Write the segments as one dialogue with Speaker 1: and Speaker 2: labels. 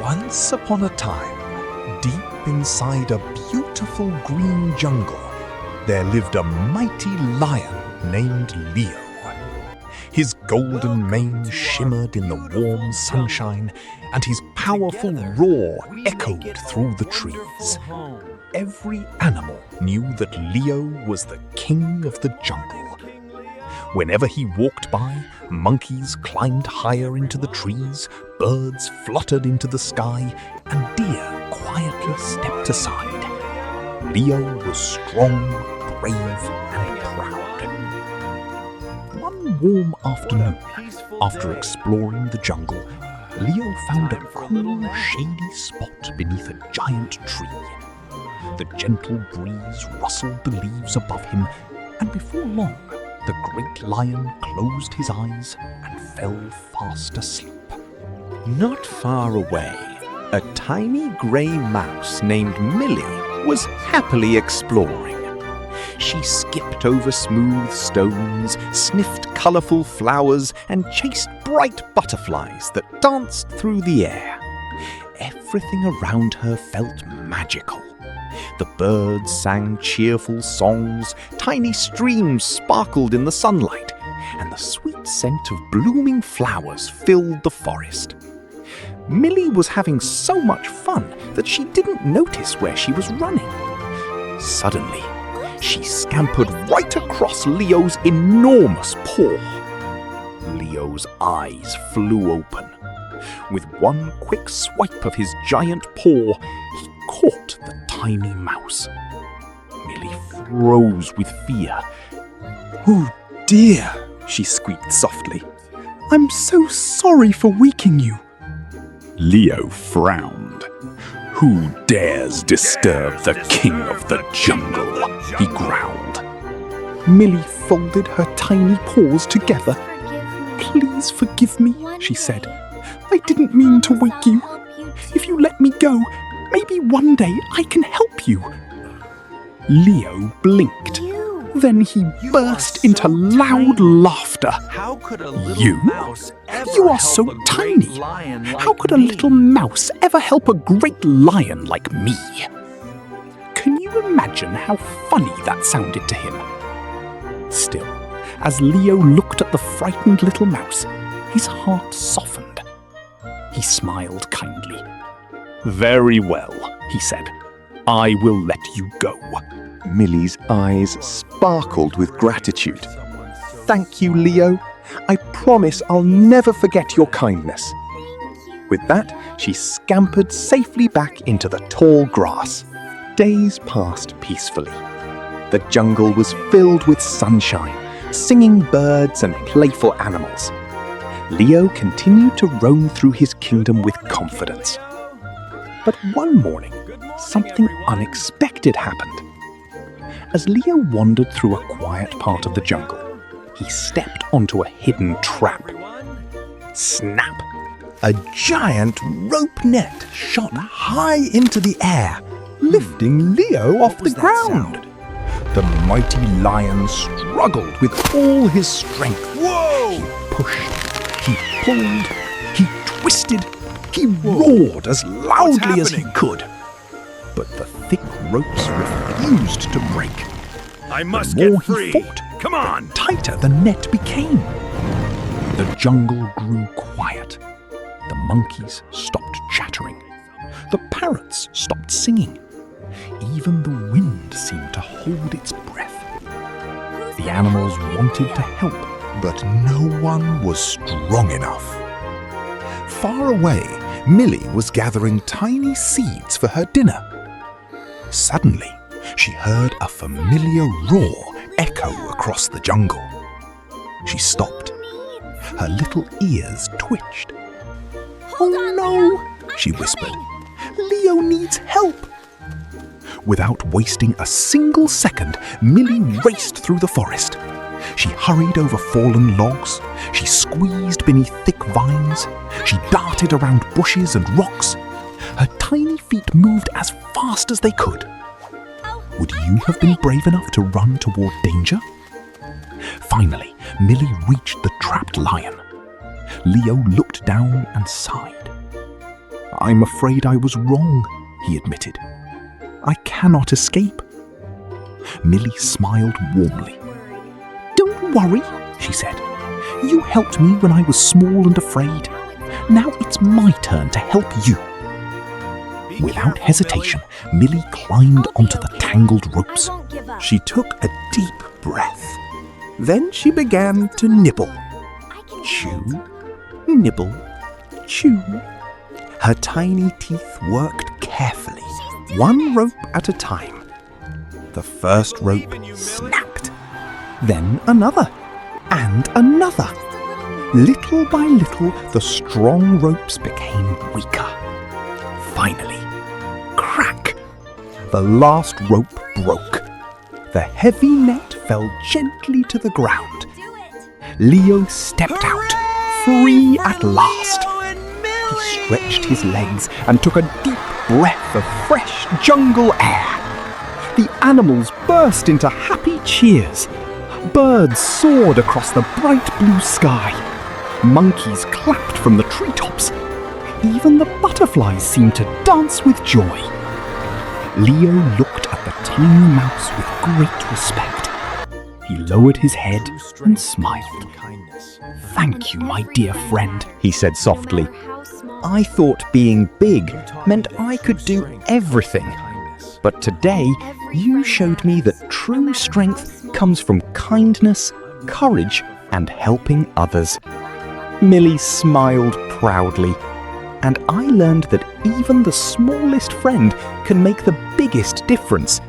Speaker 1: Once upon a time, deep inside a beautiful green jungle, there lived a mighty lion named Leo. His golden mane shimmered in the warm sunshine, and his powerful roar echoed through the trees. Every animal knew that Leo was the king of the jungle. Whenever he walked by, monkeys climbed higher into the trees, birds fluttered into the sky, and deer quietly stepped aside. Leo was strong, brave, and proud. One warm afternoon, after exploring the jungle, Leo found a cool, shady spot beneath a giant tree. The gentle breeze rustled the leaves above him, and before long, the great lion closed his eyes and fell fast asleep.
Speaker 2: Not far away, a tiny grey mouse named Millie was happily exploring. She skipped over smooth stones, sniffed colourful flowers, and chased bright butterflies that danced through the air. Everything around her felt magical. The birds sang cheerful songs, tiny streams sparkled in the sunlight, and the sweet scent of blooming flowers filled the forest. Millie was having so much fun that she didn't notice where she was running. Suddenly, she scampered right across Leo's enormous paw. Leo's eyes flew open. With one quick swipe of his giant paw, he caught the tiny mouse. Millie froze with fear.
Speaker 3: "Oh dear," she squeaked softly. "I'm so sorry for waking you."
Speaker 4: Leo frowned. "Who dares disturb the king of the jungle?" he growled.
Speaker 3: Millie folded her tiny paws together. "Please forgive me," she said. "I didn't mean to wake you. If you let me go, maybe one day I can help you." Leo blinked. Then he burst into loud laughter.
Speaker 2: How could a little
Speaker 3: "You?
Speaker 2: mouse ever
Speaker 3: You are
Speaker 2: help
Speaker 3: so
Speaker 2: a great
Speaker 3: tiny.
Speaker 2: lion like
Speaker 3: How could a
Speaker 2: me?"
Speaker 3: little mouse ever help a great lion like me?" Can you imagine how funny that sounded to him? Still, as Leo looked at the frightened little mouse, his heart softened. He smiled kindly. "Very well," he said. "I will let you go."
Speaker 5: Millie's eyes sparkled with gratitude. "Thank you, Leo. I promise I'll never forget your kindness." With that, she scampered safely back into the tall grass. Days passed peacefully. The jungle was filled with sunshine, singing birds and playful animals. Leo continued to roam through his kingdom with confidence. But one morning, something unexpected happened. As Leo wandered through a quiet part of the jungle, he stepped onto a hidden trap. Snap! A giant rope net shot high into the air, lifting Leo off the ground. The mighty lion struggled with all his strength. He pushed, he pulled, he twisted, he roared as loudly as he could. But the thick ropes refused to break.
Speaker 4: I must
Speaker 5: The more
Speaker 4: get free.
Speaker 5: he fought,
Speaker 4: Come on!
Speaker 5: the tighter the net became. The jungle grew quiet. The monkeys stopped chattering. The parrots stopped singing. Even the wind seemed to hold its breath. The animals wanted to help, but no one was strong enough. Far away, Millie was gathering tiny seeds for her dinner. Suddenly, she heard a familiar roar echo across the jungle. She stopped. Her little ears twitched. "Oh no," she whispered. "Leo needs help." Without wasting a single second, Millie raced through the forest. She hurried over fallen logs. She squeezed beneath thick vines. She darted around bushes and rocks. Her tiny feet moved as fast as they could. Would you have been brave enough to run toward danger? Finally, Millie reached the trapped lion. Leo looked down and sighed. I'm afraid I was wrong, he admitted. I cannot escape. Millie smiled warmly. Don't worry, she said. You helped me when I was small and afraid. Now it's my turn to help you. Without hesitation, Millie climbed onto the tangled ropes. She took a deep breath. Then she began to nibble. Chew, nibble, chew. Her tiny teeth worked carefully, one rope at a time. The first rope snapped, then another, and another. Little by little, the strong ropes became weaker. Finally, crack! The last rope broke. The heavy net fell gently to the ground. Leo stepped out, free at last. He stretched his legs and took a deep breath of fresh jungle air. The animals burst into happy cheers. Birds soared across the bright blue sky. Monkeys clapped from the treetops. Even the butterflies seemed to dance with joy. Leo looked at the tiny mouse with great respect. He lowered his head and smiled. "Thank you, my dear friend," he said softly. "I thought being big meant I could do everything. But today, you showed me that true strength comes from kindness, courage, and helping others." Millie smiled proudly. "And I learned that even the smallest friend can make the biggest difference."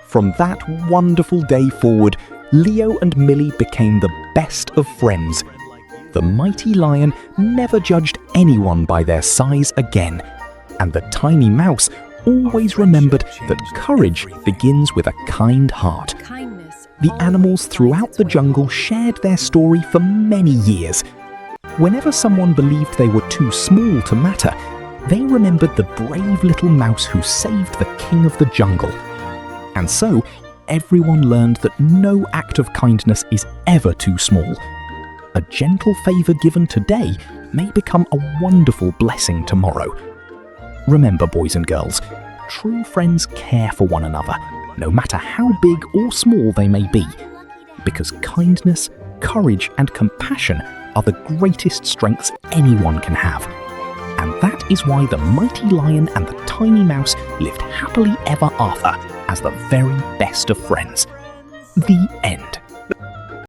Speaker 5: From that wonderful day forward, Leo and Millie became the best of friends. The mighty lion never judged anyone by their size again, and the tiny mouse always remembered that courage begins with a kind heart. The animals throughout the jungle shared their story for many years. Whenever someone believed they were too small to matter, they remembered the brave little mouse who saved the king of the jungle. And so, everyone learned that no act of kindness is ever too small. A gentle favor given today may become a wonderful blessing tomorrow. Remember, boys and girls, true friends care for one another, no matter how big or small they may be, because kindness, courage, and compassion are the greatest strengths anyone can have. And that is why the mighty lion and the tiny mouse lived happily ever after as the very best of friends. The end.